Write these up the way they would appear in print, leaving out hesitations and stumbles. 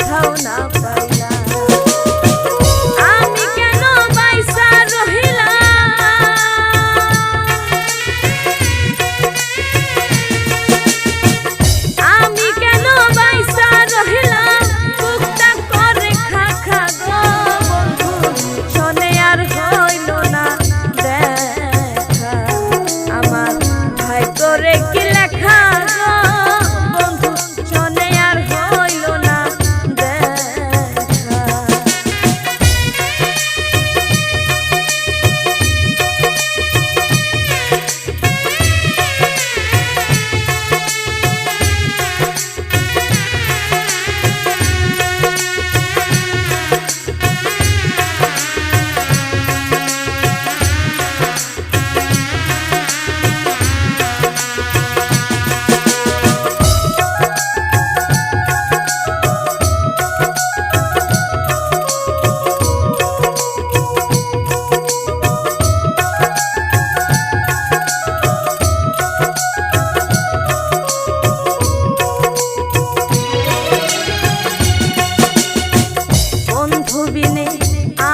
কোথাও না পাইলাম। আমি কেন বাইসা রহিলাম, আমি কেন বাইসা রহিলাম, বুকটা করে খা খা গো বন্ধু, শোনে আর হইল না দেখা। আমার ভাই করে কি লেখা গো বন্ধু, শোনে আর হইল না দেখা।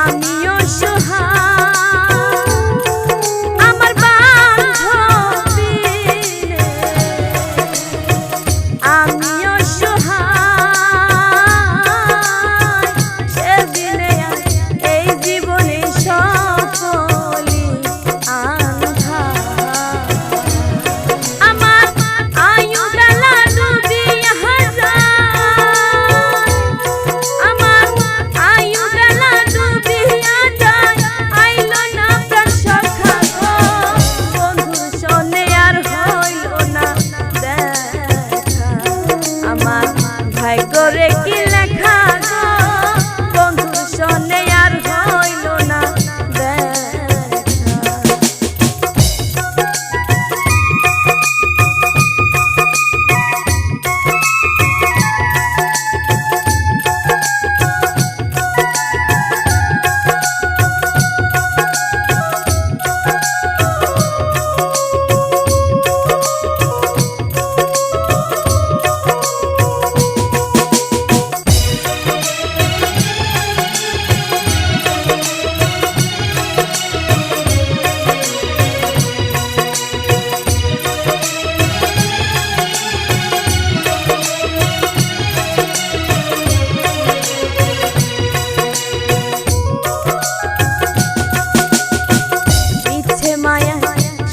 আমিও সোহাগ, আমার বান্ধবী আমিও সোহাগ, সেদিনে এই জীবনে সকলি আন্ধার। আমার আয়ু বেলা ডুবিয়া যায়, আমার আয়ু বেলা ডুবিয়া যায়, আইলো না প্রাণ সখা গো বন্ধু, শোনে আর হইল না দেখা। আমার ভাই করে কি লেখা গো বন্ধু, শোনে আর হইল না দেখা।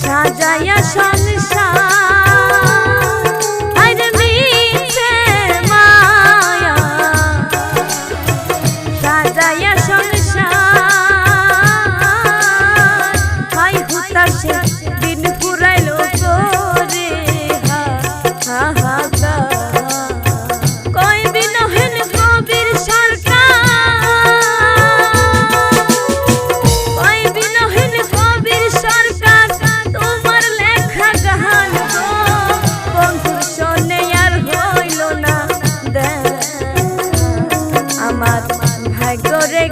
সাজায়া সংসার, আরে মিছে মায়া সাজায়া সংসার, হাই হুতাশে দিন ফুরাইলো করে হাহাকার। কই বিনহেন কবির সরকার, কই বিনহেন কবির সরকার, তোমার লেখা গান গো বন্ধু, শোনে আর হইল না দেখা। আমার ভাগ্য রে